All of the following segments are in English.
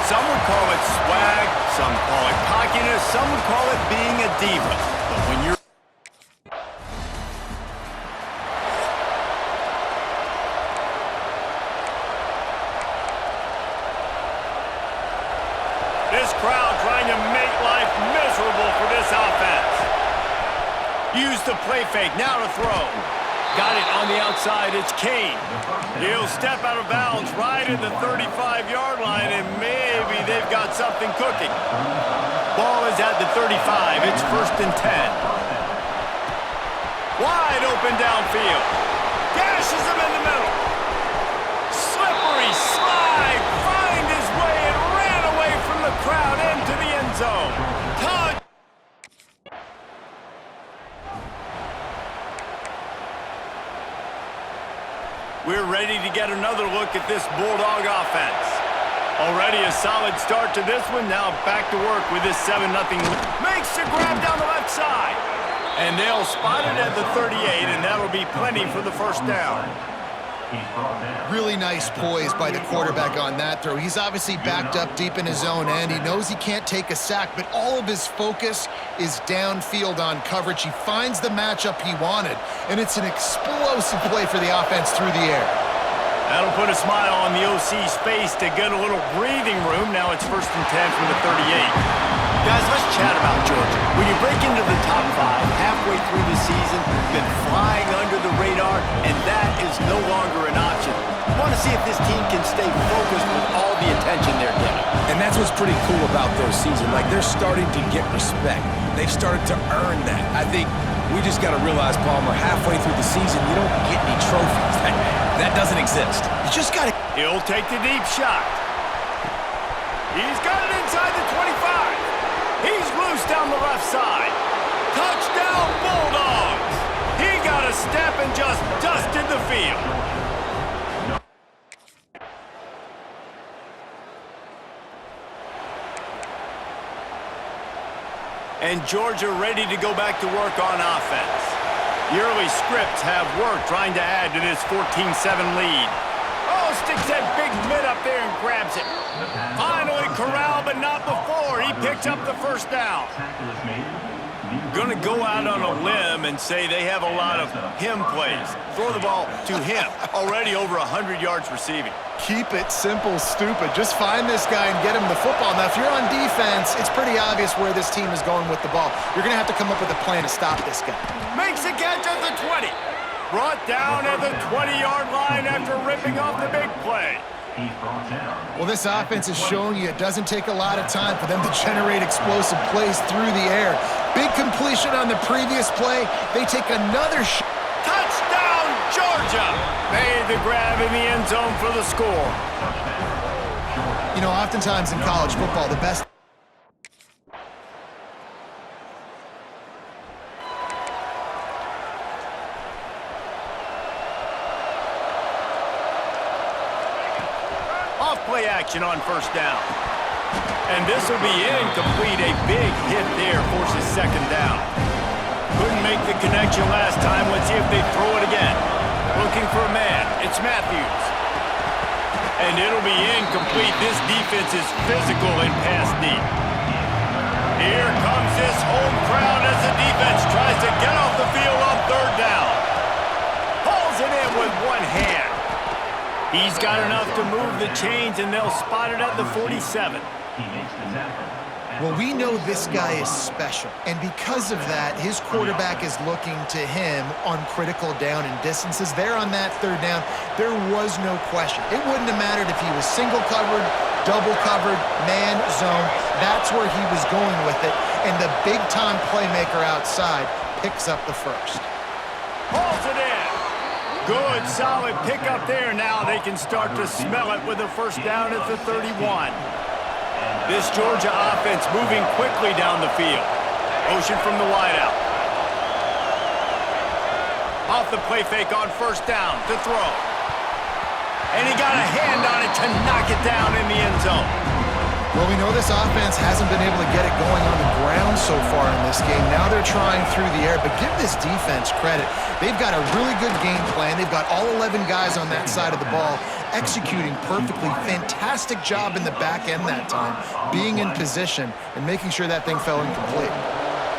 Some would call it swag, some call it cockiness, some would call it being a diva. But when you're this crowd trying to make life miserable for this offense. Use the play fake, now to throw. Got it on the outside, it's Kane. He'll step out of bounds right at the 35-yard line, and maybe they've got something cooking. Ball is at the 35, it's 1st and 10. Wide open downfield. Gashes him in the middle. Slippery slide, find his way and ran away from the crowd into the end zone. Touch. We're ready to get another look at this Bulldog offense. Already a solid start to this one. Now back to work with this 7-0 lead. Makes the grab down the left side. And they'll spot it at the 38, and that'll be plenty for the first down. Really nice poise by the quarterback on that throw. He's obviously backed up deep in his own end. He knows he can't take a sack, but all of his focus is downfield on coverage. He finds the matchup he wanted, and it's an explosive play for the offense through the air. That'll put a smile on the OC's face to get a little breathing room. Now it's 1st and 10 from the 38. Guys, let's chat about Georgia. When you break into the top 5 halfway through the season, you've been flying under the radar, and that is no longer an option. I want to see if this team can stay focused with all the attention they're getting. And that's what's pretty cool about their season. Like, they're starting to get respect. They've started to earn that. I think we just got to realize, Palmer, halfway through the season, you don't get any trophies. That doesn't exist. You just got to... He'll take the deep shot. He's got it inside the 25. He's loose down the left side. Touchdown, Bulldogs! He got a step and just dusted the field. And Georgia ready to go back to work on offense. The early scripts have worked trying to add to this 14-7 lead. Oh, sticks that big mid up there and grabs it. Finally corralled, but not before. He picks up the first down. Going to go out on a limb and say they have a lot of him plays. Throw the ball to him. Already over 100 yards receiving. Keep it simple, stupid. Just find this guy and get him the football. Now, if you're on defense, it's pretty obvious where this team is going with the ball. You're going to have to come up with a plan to stop this guy. Makes a catch at the 20. Brought down at the 20-yard line after ripping off the big play. Well, this offense is showing you it doesn't take a lot of time for them to generate explosive plays through the air. Big completion on the previous play. They take another shot. Touchdown, Georgia! Made the grab in the end zone for the score. You know, oftentimes in college football, the best... Play action on first down. And this will be incomplete. A big hit there forces second down. Couldn't make the connection last time. Let's see if they throw it again. Looking for a man. It's Matthews. And it'll be incomplete. This defense is physical and pass deep. Here comes this home crowd as the defense tries to get off the field on third down. Pulls it in with one hand. He's got enough to move the chains, and they'll spot it at the 47. Well, we know this guy is special, and because of that, his quarterback is looking to him on critical down and distances. There on that third down, there was no question. It wouldn't have mattered if he was single covered, double covered, man, zone. That's where he was going with it, and the big-time playmaker outside picks up the first. Pulls it in. Good, solid pickup there. Now they can start to smell it with a first down at the 31. This Georgia offense moving quickly down the field. Motion from the wideout. Off the play fake on first down to throw. And he got a hand on it to knock it down in the end zone. Well, we know this offense hasn't been able to get it going on the ground so far in this game. Now they're trying through the air, but give this defense credit. They've got a really good game plan. They've got all 11 guys on that side of the ball executing perfectly. Fantastic job in the back end that time, being in position and making sure that thing fell incomplete.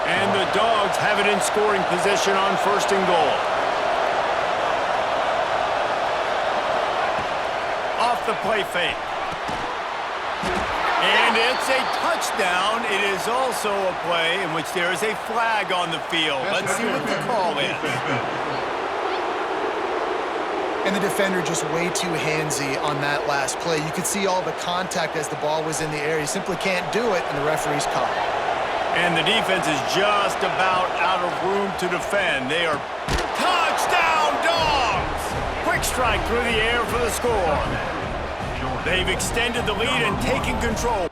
And the Dogs have it in scoring position on 1st and goal. Off the play fake. And it's a touchdown. It is also a play in which there is a flag on the field. Let's see what the call is. And the defender just way too handsy on that last play. You could see all the contact as the ball was in the air. He simply can't do it, and the referee's caught. And the defense is just about out of room to defend. They are touchdown Dogs! Quick strike through the air for the score. They've extended the lead and taken control.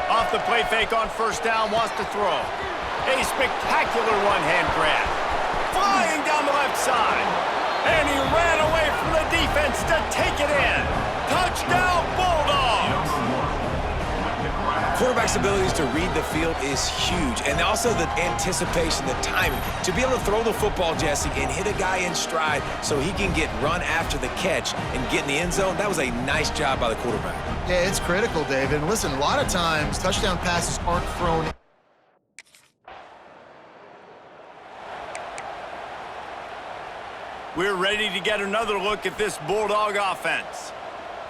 Off the play fake on 1st down, wants to throw. A spectacular one-hand grab. Flying down the left side. And he ran away from the defense to take it in. Touchdown Bulldogs! Quarterback's abilities to read the field is huge, and also the anticipation, the timing. To be able to throw the football, Jesse, and hit a guy in stride so he can get run after the catch and get in the end zone, that was a nice job by the quarterback. Yeah, it's critical, David. And listen, a lot of times touchdown passes aren't thrown. We're ready to get another look at this Bulldog offense.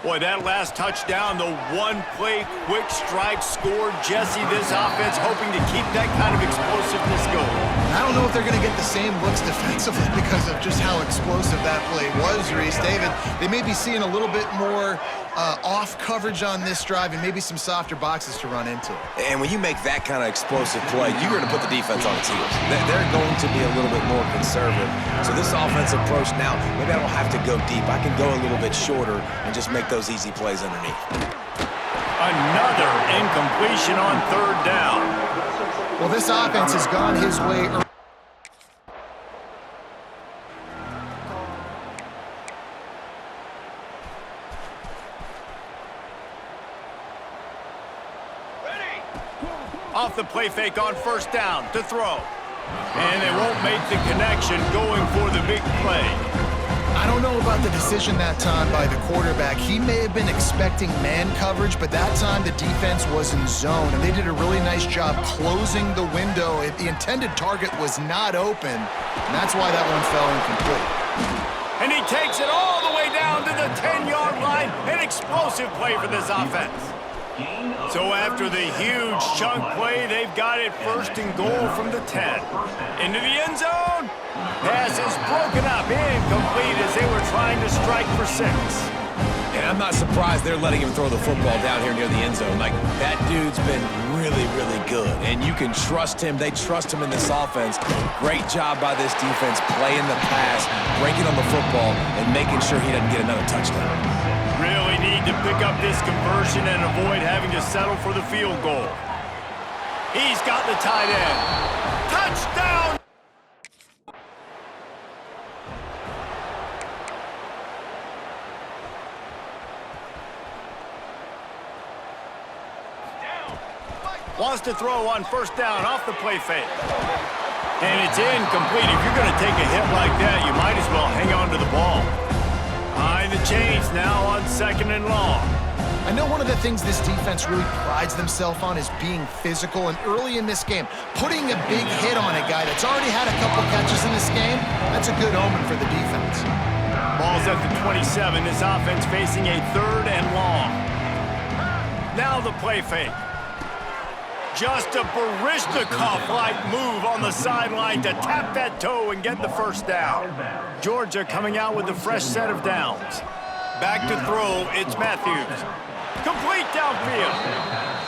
Boy, that last touchdown, the one-play quick strike score. Jesse, this offense hoping to keep that kind of explosiveness going. I don't know if they're going to get the same looks defensively because of just how explosive that play was, Reese. David, they may be seeing a little bit more off coverage on this drive and maybe some softer boxes to run into. And when you make that kind of explosive play, you're going to put the defense on its heels. They're going to be a little bit more conservative. So this offensive approach now, maybe I don't have to go deep. I can go a little bit shorter and just make those easy plays underneath. Another incompletion on 3rd down. Well, this offense has gone his way. Off the play fake on 1st down to throw. And they won't make the connection going for the big play. I don't know about the decision that time by the quarterback. He may have been expecting man coverage, but that time the defense was in zone, and they did a really nice job closing the window. The intended target was not open, and that's why that one fell incomplete. And he takes it all the way down to the 10-yard line. An explosive play for this offense. So after the huge chunk play, they've got it 1st and goal from the 10. Into the end zone. Pass is broken up, incomplete as they were trying to strike for 6. And I'm not surprised they're letting him throw the football down here near the end zone. Like, that dude's been really, really good. And you can trust him. They trust him in this offense. Great job by this defense playing the pass, breaking on the football, and making sure he doesn't get another touchdown. Really need to pick up this conversion and avoid having to settle for the field goal. He's got the tight end. Touchdown! Wants to throw on 1st down off the play fake. And it's incomplete. If you're going to take a hit like that, you might as well hang on to the ball. Behind the chains now on 2nd and long. I know one of the things this defense really prides themselves on is being physical, and early in this game, putting a big hit on a guy that's already had a couple catches in this game, that's a good omen for the defense. Ball's at the 27. This offense facing a 3rd and long. Now the play fake. Just a Baryshnikov-like move on the sideline to tap that toe and get the 1st down. Georgia coming out with a fresh set of downs. Back to throw, it's Matthews. Complete downfield.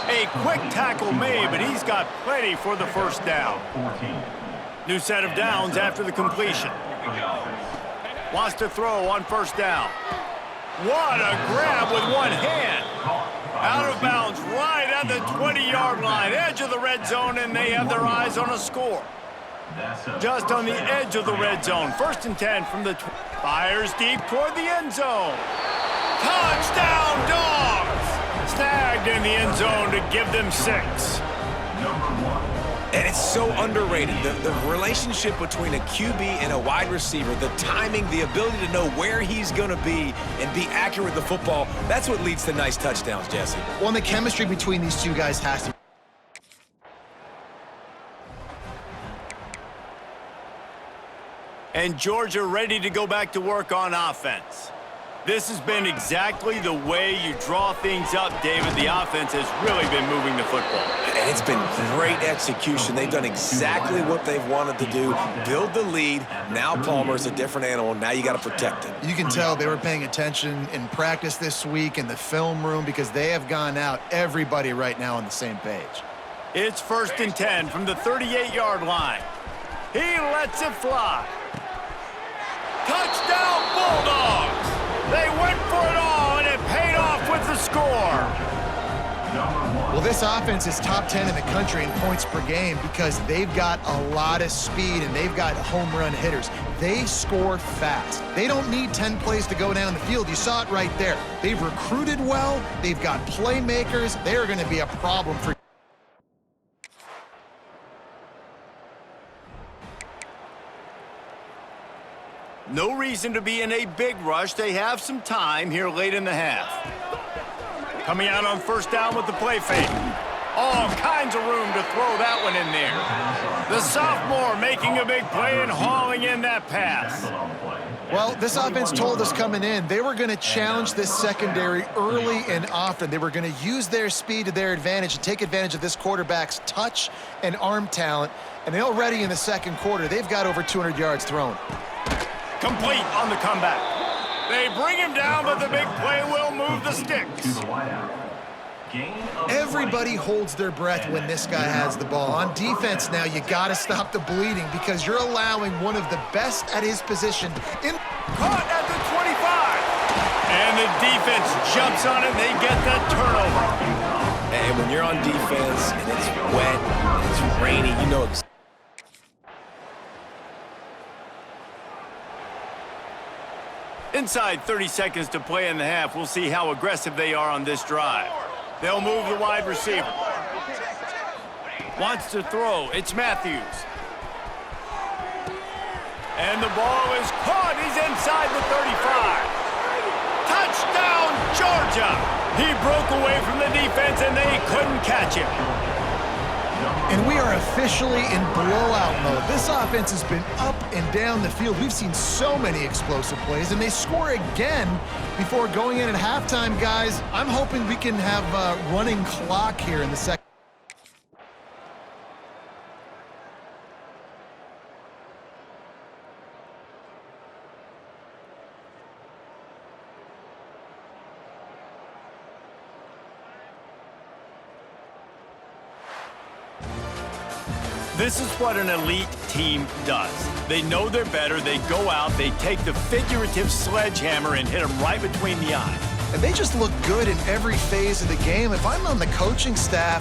A quick tackle made, but he's got plenty for the 1st down. New set of downs after the completion. Wants to throw on 1st down. What a grab with one hand. Out of bounds right at the 20-yard line, edge of the red zone, and they have their eyes on a score. Just on the edge of the red zone. 1st and 10 from the fires deep toward the end zone. Touchdown, Dogs! Snagged in the end zone to give them 6. And it's so underrated. The relationship between a QB and a wide receiver, the timing, the ability to know where he's going to be and be accurate with the football, that's what leads to nice touchdowns, Jesse. Well, and the chemistry between these two guys has to. And Georgia ready to go back to work on offense. This has been exactly the way you draw things up, David. The offense has really been moving the football. And it's been great execution. They've done exactly what they've wanted to do. Build the lead. Now Palmer's a different animal. Now you got to protect him. You can tell they were paying attention in practice this week in the film room because they have gone out, everybody right now on the same page. It's 1st and 10 from the 38-yard line. He lets it fly. Touchdown, Bulldogs! They went for it all, and it paid off with the score. Well, this offense is top 10 in the country in points per game because they've got a lot of speed and they've got home run hitters. They score fast. They don't need 10 plays to go down the field. You saw it right there. They've recruited well. They've got playmakers. They are going to be a problem for. No reason to be in a big rush. They have some time here late in the half. Coming out on 1st down with the play fake. All kinds of room to throw that one in there. The sophomore making a big play and hauling in that pass. Well, this offense told us coming in they were going to challenge this secondary early and often. They were going to use their speed to their advantage and take advantage of this quarterback's touch and arm talent. And already in the 2nd quarter, they've got over 200 yards thrown. Complete on the comeback. They bring him down, but the big play will move the sticks. Everybody holds their breath when this guy has the ball. On defense now, you got to stop the bleeding because you're allowing one of the best at his position. Caught at the 25. And the defense jumps on it, and they get that turnover. And when you're on defense and it's wet, and it's rainy, you know exactly. Inside 30 seconds to play in the half. We'll see how aggressive they are on this drive. They'll move the wide receiver. Wants to throw. It's Matthews. And the ball is caught. He's inside the 35. Touchdown, Georgia! He broke away from the defense, and they couldn't catch him. And we are officially in blowout mode. This offense has been up and down the field. We've seen so many explosive plays, and they score again before going in at halftime, guys. I'm hoping we can have a running clock here in the second. This is what an elite team does. They know they're better. They go out, they take the figurative sledgehammer and hit them right between the eyes. And they just look good in every phase of the game. If I'm on the coaching staff,